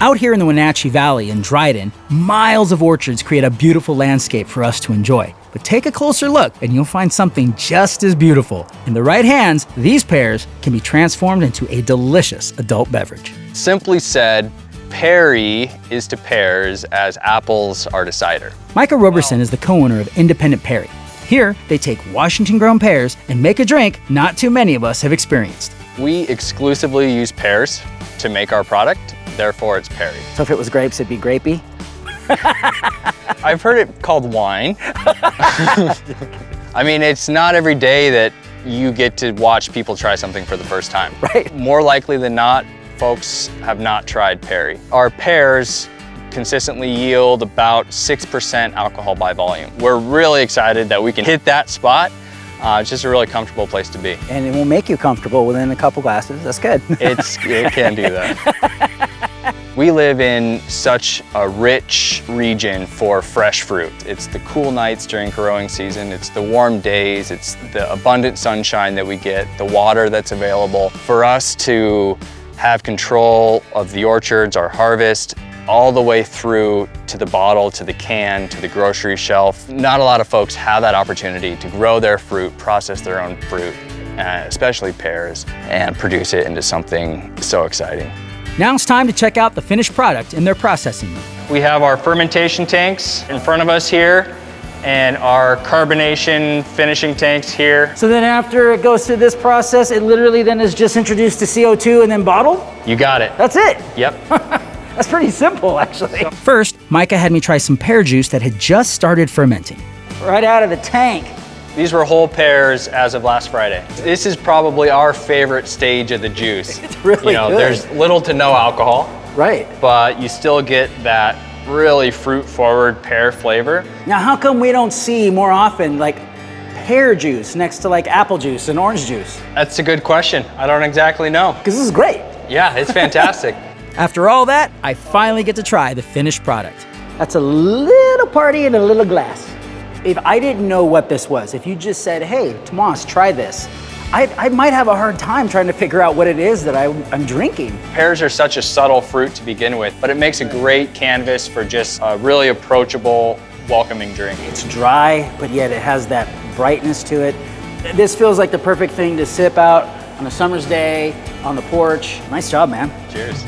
Out here in the Wenatchee Valley in Dryden, miles of orchards create a beautiful landscape for us to enjoy. But take a closer look and you'll find something just as beautiful. In the right hands, these pears can be transformed into a delicious adult beverage. Simply said, Perry is to pears as apples are to cider. Micah Roberson is the co-owner of Independent Perry. Here, they take Washington-grown pears and make a drink not too many of us have experienced. We exclusively use pears to make our product, therefore it's Perry. So if it was grapes, it'd be grapey? I've heard it called wine. I mean, it's not every day that you get to watch people try something for the first time. Right. More likely than not, folks have not tried Perry. Our pears consistently yield about 6% alcohol by volume. We're really excited that we can hit that spot. It's just a really comfortable place to be. And it will make you comfortable within a couple glasses. That's good. It can do that. We live in such a rich region for fresh fruit. It's the cool nights during growing season, it's the warm days, it's the abundant sunshine that we get, the water that's available. For us to have control of the orchards, our harvest, all the way through to the bottle, to the can, to the grocery shelf. Not a lot of folks have that opportunity to grow their fruit, process their own fruit, especially pears, and produce it into something so exciting. Now it's time to check out the finished product in their processing room. We have our fermentation tanks in front of us here, and our carbonation finishing tanks here. So then after it goes through this process, it literally then is just introduced to CO2 and then bottled? You got it. That's it? Yep. That's pretty simple, actually. First, Micah had me try some pear juice that had just started fermenting. Right out of the tank. These were whole pears as of last Friday. This is probably our favorite stage of the juice. It's really good. There's little to no alcohol. Right. But you still get that really fruit-forward pear flavor. Now, how come we don't see more often like pear juice next to like apple juice and orange juice? That's a good question. I don't exactly know. Because this is great. Yeah, it's fantastic. After all that, I finally get to try the finished product. That's a little party in a little glass. If I didn't know what this was, if you just said, hey, Tomas, try this, I might have a hard time trying to figure out what it is that I'm drinking. Pears are such a subtle fruit to begin with, but it makes a great canvas for just a really approachable, welcoming drink. It's dry, but yet it has that brightness to it. This feels like the perfect thing to sip out on a summer's day, on the porch. Nice job, man. Cheers.